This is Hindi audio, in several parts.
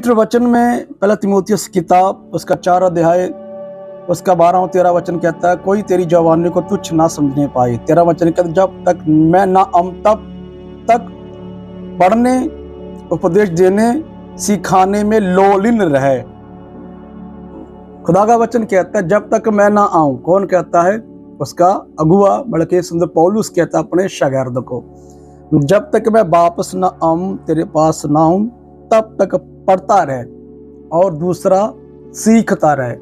पवित्र वचन में पहला तिमोथियस किताब उसका 4 अध्याय उसका 12 और 13 वचन कहता है, कोई तेरी जवानी को तुच्छ ना समझने पाए। 13 वचन कहता है, जब तक मैं ना आऊं तब तक पढ़ने, उपदेश देने, सिखाने में लोलिन रहे। खुदा का वचन कहता है जब तक मैं ना आऊं। कौन कहता है? उसका अगुआ बल्कि सुंदर पौलुस कहता है अपने शागिर्द को, जब तक मैं वापस ना आऊं, तेरे पास ना आऊं, तब तक पढ़ता रहे और दूसरा सीखता रहे।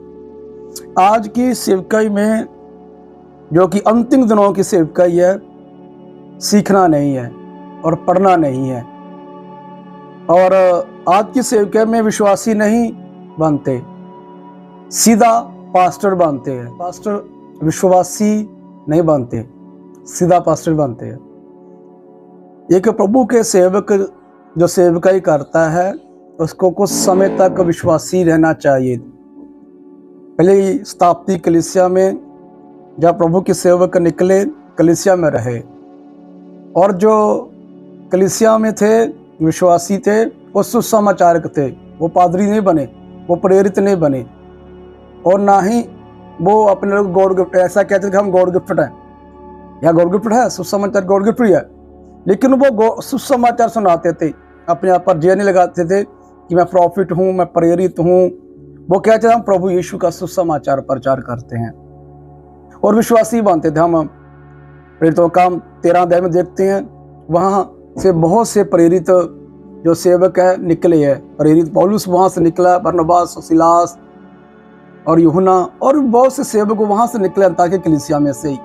आज की सेवकाई में, जो कि अंतिम दिनों की सेवकाई है, सीखना नहीं है और पढ़ना नहीं है। और आज की सेवकाई में विश्वासी नहीं बनते, सीधा पास्टर बनते हैं। पास्टर विश्वासी नहीं बनते, सीधा पास्टर बनते हैं। एक प्रभु के सेवक जो सेवकाई करता है उसको कुछ समय तक विश्वासी रहना चाहिए। पहले स्थापित कलीसिया में जब प्रभु के सेवक निकले, कलीसिया में रहे, और जो कलीसिया में थे विश्वासी थे, वो सुसमाचारक थे। वो पादरी नहीं बने, वो प्रेरित नहीं बने, और ना ही वो अपने लोग गॉड गिफ्ट, ऐसा कहते थे कि हम गॉड गिफ्टेड हैं, या गॉड गिफ्टेड है, सुसमाचार गॉड गिफ्ट है। लेकिन वो सुसमाचार सुनाते थे, अपने आप पर जे नहीं लगाते थे कि मैं प्रॉफिट हूँ, मैं प्रेरित हूँ। वो कहते थे हम प्रभु यीशु का सुसमाचार प्रचार करते हैं, और विश्वासी बनते थे। हम प्रेरितों का काम 13 अध्याय में देखते हैं, वहाँ से बहुत से प्रेरित जो सेवक है निकले हैं। प्रेरित पौलुस वहाँ से निकला, बरनबास, सिलास और यूहन्ना और बहुत से सेवक वहाँ से निकले ताकि कलीसिया में से ही।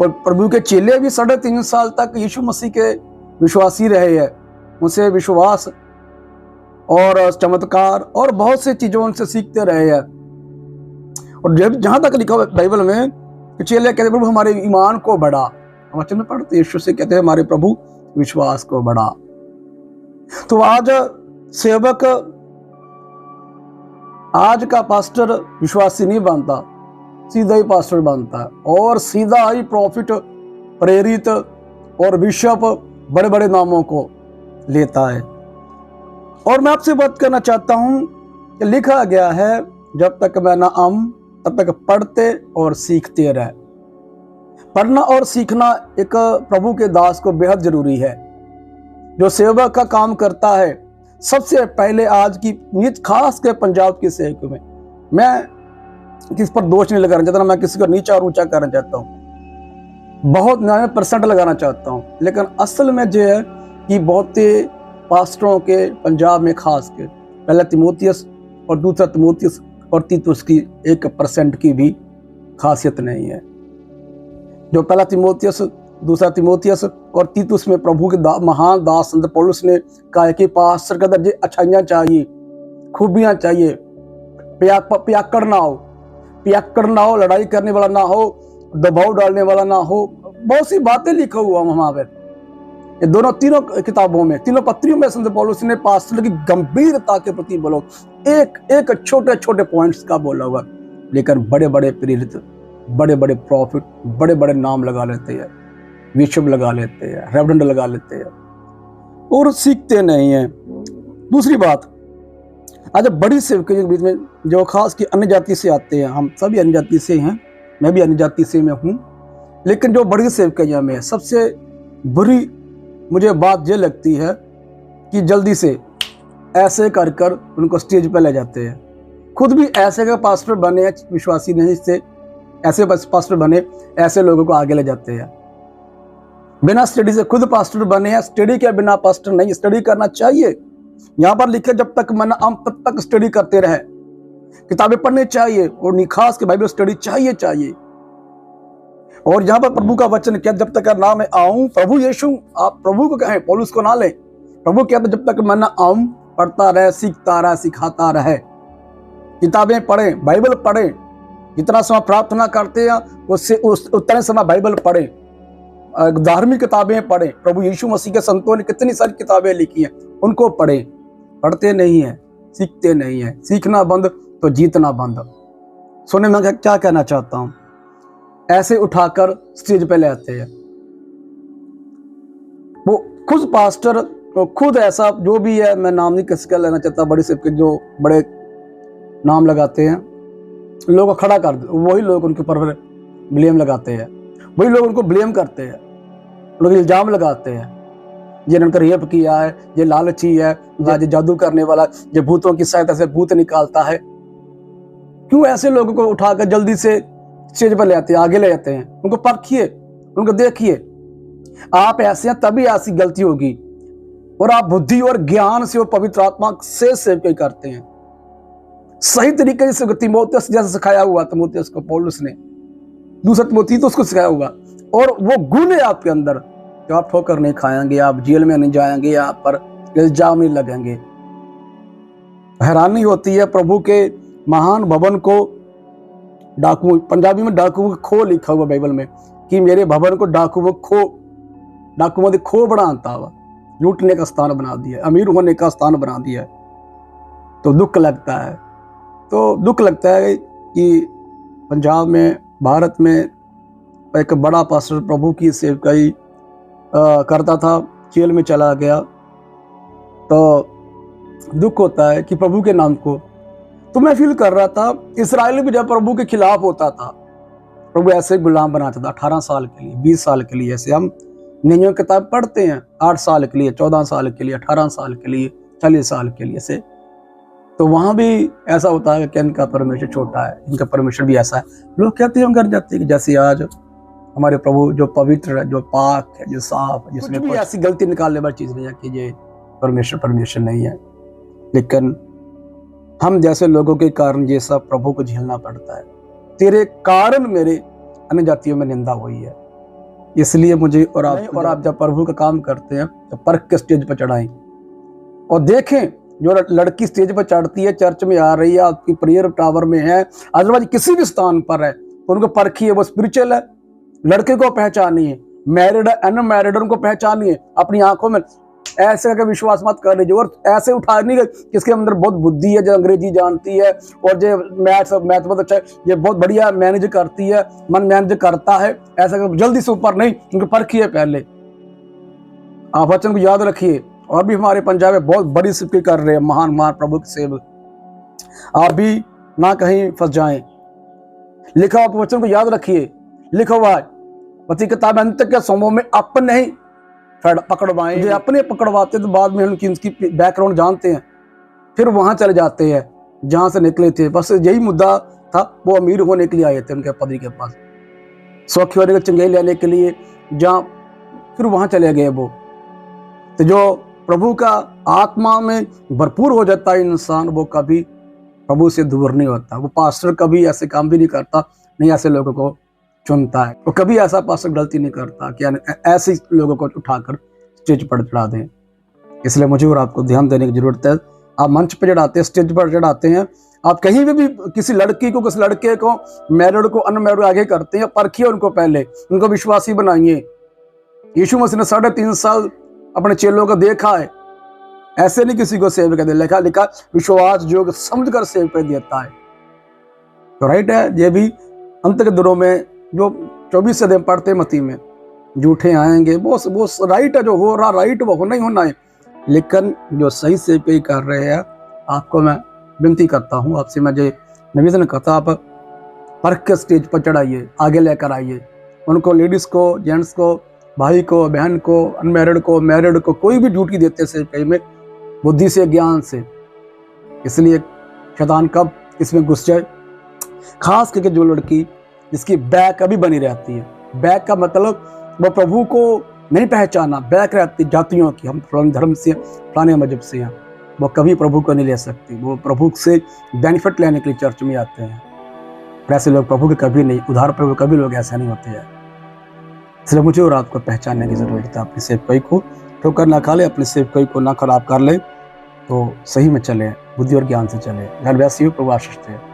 और प्रभु के चेले भी 3.5 साल तक यीशु मसीह के विश्वासी रहे हैं। उनसे विश्वास और चमत्कार और बहुत सी चीजों उनसे सीखते रहे हैं। और जब जहां तक लिखा हुआ बाइबल में कि चेले कहते प्रभु हमारे ईमान को बढ़ा, वचन में पढ़ते यीशु से कहते हैं हमारे प्रभु विश्वास को बढ़ा। तो आज सेवक, आज का पास्टर विश्वासी नहीं बनता, सीधा ही पास्टर बनता है, और सीधा ही प्रॉफिट, प्रेरित और बिशप बड़े बड़े नामों को लेता है। और मैं आपसे बात करना चाहता हूं कि लिखा गया है जब तक मैं ना आऊं तब तक पढ़ते और सीखते रहे। पढ़ना और सीखना एक प्रभु के दास को बेहद जरूरी है। जो सेवक का काम करता है, सबसे पहले आज की खास के पंजाब के सेवक में, मैं किस पर दोष नहीं लगाना चाहता, मैं किसी को नीचा और ऊंचा करना चाहता हूँ, बहुत 99% लगाना चाहता हूँ। लेकिन असल में जो है कि बहुत पास्टरों के पंजाब में खास के पहला तिमोथियस और दूसरा तिमोथियस और तीतुस की 1% की भी खासियत नहीं है। जो पहला तिमोथियस, दूसरा तिमोथियस और तीतुस में प्रभु के महान दास संत पौलुस ने कहा कि पास्टर का दर्जे अच्छाइयाँ चाहिए, खूबियाँ चाहिए, पियाकड़ ना हो, लड़ाई करने वाला ना हो, दबाव डालने वाला ना हो। बहुत सी बातें लिखा हुआ वहां पर, ये तीनों किताबों में, तीनों पत्रियों में संत पौलुस ने पास्टर की गंभीरता के प्रति बोलो, एक छोटे छोटे पॉइंट्स का बोला हुआ। लेकिन बड़े बड़े प्रेरित, बड़े बड़े प्रॉफिट, बड़े बड़े नाम लगा लेते हैं, बिशप लगा लेते हैं, रेवरेंड लगा लेते हैं, और सीखते नहीं है। दूसरी बात, आज बड़ी सेवकाई के बीच में जो खास की अन्य जाति से आते हैं, हम सभी अन्य जाति से हैं, मैं भी अन्य जाति से में हूँ, लेकिन जो बड़ी सेवकाइयाँ में सबसे बुरी मुझे बात ये लगती है कि जल्दी से ऐसे कर कर उनको स्टेज पर ले जाते हैं। खुद भी ऐसे का पास्टर बने, विश्वासी नहीं से ऐसे पास्टर बने, ऐसे लोगों को आगे ले जाते हैं। बिना स्टडी से खुद पास्टर बने हैं, स्टडी के बिना पास्टर नहीं। स्टडी करना चाहिए, यहाँ पर लिखे जब तक मन आम तब तक स्टडी करते रहे, किताबें पढ़नी चाहिए, और खास के बाइबल स्टडी चाहिए। और यहाँ पर प्रभु का वचन क्या, जब तक ना मैं आऊं, प्रभु यीशु, आप प्रभु को कहें, पौलुस को ना ले। प्रभु कहते जब तक मैं ना आऊं, पढ़ता रहे, सीखता रहे, सिखाता रहे, किताबें पढ़े, बाइबल पढ़े। जितना समय प्रार्थना करते हैं उससे उतने समय बाइबल पढ़े, धार्मिक किताबें पढ़े। प्रभु यीशु मसीह के संतों ने कितनी सारी किताबें लिखी हैं, उनको पढ़े। पढ़ते नहीं है, सीखते नहीं है। सीखना बंद तो जीतना बंद। सुने मैं क्या कहना चाहता हूं, ऐसे उठाकर स्टेज पे ले आते हैं। वो खुद पास्टर तो खुद ऐसा जो भी है, मैं नाम नहीं किसका लेना चाहता, बड़े सेवक जो बड़े नाम लगाते हैं, लोगों को खड़ा कर, वही लोग उनके ऊपर ब्लेम लगाते हैं, वही लोग उनको ब्लेम करते हैं, लोग इल्जाम लगाते हैं, जिन्होंने रेप किया है, ये लालची है, ये जादू करने वाला, ये भूतों की सहायता से भूत निकालता है। क्यों ऐसे लोगों को उठाकर जल्दी से स्टेज पर ले आते हैं, आगे ले जाते हैं? उनको परखिए, उनको देखिए, आप ऐसे हैं तभी ऐसी गलती होगी, और आप बुद्धि और ज्ञान से और पवित्र आत्मा से सेवकाई करते हैं सही तरीके से। तीमुथियुस जैसे सिखाया हुआ, तीमुथियुस को पौलुस ने, दूसरा तीमुथियुस तो उसको सिखाया हुआ, और वो गुण है आपके अंदर कि आप ठोकर नहीं खाएंगे, आप जेल में नहीं जाएंगे, आप पर इल्जाम नहीं लगेंगे। हैरानी होती है, प्रभु के महान भवन को डाकू, पंजाबी में डाकू खो लिखा हुआ बाइबल में, कि मेरे भवन को डाकू खो बनाता हुआ, लूटने का स्थान बना दिया, अमीर होने का स्थान बना दिया। तो दुख लगता है, कि पंजाब में, भारत में एक बड़ा पास्टर प्रभु की सेवकाई करता था, जेल में चला गया। तो दुख होता है कि प्रभु के नाम को, तो मैं फील कर रहा था, इस्राएल भी जब प्रभु के खिलाफ होता था, प्रभु ऐसे गुलाम बनाता था 18 साल के लिए, 20 साल के लिए। ऐसे हम नियम किताब पढ़ते हैं, 8 साल के लिए, 14 साल के लिए, 18 साल के लिए, 40 साल के लिए से। तो वहां भी ऐसा होता है कि इनका परमेश्वर छोटा है, इनका परमेश्वर भी ऐसा है। लोग कहते हैं, हम कर जाते हैं कि जैसे आज हमारे प्रभु जो पवित्र है, जो पाक है, जो साफ है, जिसमें कोई ऐसी गलती निकालने वाली चीज नहीं है कि ये परमेश्वर नहीं है। लेकिन हम जैसे लोगों के कारण ये सब प्रभु को झेलना पड़ता है। तेरे कारण मेरे अन्य जातियों में निंदा हुई है, इसलिए मुझे और आप जब प्रभु का काम करते हैं तो परख के स्टेज पर चढ़ाएं और देखें। जो लड़की स्टेज पर चढ़ती है, चर्च में आ रही है, आपकी प्रेयर टावर में है, अदरवाइज किसी भी स्थान पर है, तो उनको परखिए, वो स्पिरिचुअल है। लड़के को पहचानिए, मैरिड है, अनमैरिड, उनको पहचानिए अपनी आंखों में। ऐसे करके विश्वास मत कर लीजिए, और ऐसे उठा नहीं किसके अंदर बहुत बुद्धि है, जो अंग्रेजी जानती है और जो मैथ बहुत अच्छा है, ये बहुत बढ़िया मैनेज करती है, मन मैनेज करता है, ऐसा जल्दी से ऊपर नहीं, उनको परखिए पहले। आप वचन को याद रखिए। और भी हमारे पंजाब में बहुत बड़ी सेवकाई कर रहे हैं महान प्रभु के सेवक, आप भी ना कहीं फंस जाएं। लिखा हुआ वचन को याद रखिए, लिखा हुआ है पति किताब अंत के समूह में अपने ही पकड़वाएं, जो अपने पकड़वाते तो बाद में उनकी बैकग्राउंड जानते हैं, फिर वहां चले जाते हैं जहां से निकले थे। बस यही मुद्दा था, वो अमीर होने के लिए आए थे उनके पति के पास, सौख्य होने के चंगाई लेने के लिए, जहां फिर वहां चले गए वो। तो जो प्रभु का आत्मा में भरपूर हो जाता है इंसान, वो कभी प्रभु से दूर नहीं होता। वो पास्टर कभी ऐसे काम भी नहीं करता, नहीं ऐसे लोगों को चुनता है। वो कभी ऐसा पास्टर गलती नहीं करता कि ऐसे लोगों को उठाकर स्टेज पर चढ़ा दें। इसलिए मुझे और आपको ध्यान देने की जरूरत है। आप मंच पर चढ़ाते हैं, स्टेज पर चढ़ाते हैं, आप कहीं भी किसी लड़की को, किसी लड़के को, मैरिड को, अनमैरिड आगे करते हैं, परखिए उनको पहले, उनको विश्वासी बनाइए। यीशु मसीह ने 3.5 साल अपने चेलों को देखा है, ऐसे नहीं किसी को सेव कर दे, लिखा विश्वास जो समझ कर सेव कर देता है। तो राइट है, ये भी अंत के दिनों में जो 24 अध्याय पढ़ते मती में, झूठे आएंगे, वो राइट है, जो हो रहा राइट वो होना ही होना है। लेकिन जो सही सेवकाई कर रहे हैं, आपको मैं विनती करता हूँ, आपसे मैं जो निवेदन करता, आप परख के स्टेज पर चढ़ाइए, आगे लेकर आइए उनको, लेडीज को, जेंट्स को, भाई को, बहन को, अनमैरिड को, मैरिड को, कोई भी ड्यूटी देते सेवकाई में बुद्धि से, ज्ञान से। इसलिए शैतान कब इसमें घुस जाए, खास करके जो लड़की जिसकी बैक अभी बनी रहती है, बैक का मतलब वो प्रभु को नहीं पहचाना, बैक रहती जातियों की, हम फलाने धर्म से, फलाने मजहब से हैं, वो कभी प्रभु को नहीं ले सकती। वो प्रभु से बेनिफिट लेने के लिए चर्च में आते हैं, ऐसे लोग प्रभु के कभी नहीं, उधार प्रभु कभी लोग ऐसा नहीं होते हैं। इसलिए मुझे और आपको पहचानने की जरूरत है। अपनी सेवकाई को ठोकर ना खा ले, अपनी सेवकाई को ना खराब कर ले, तो सही में चले, बुद्धि और ज्ञान से चले। God bless you, Prabhu Ashish they.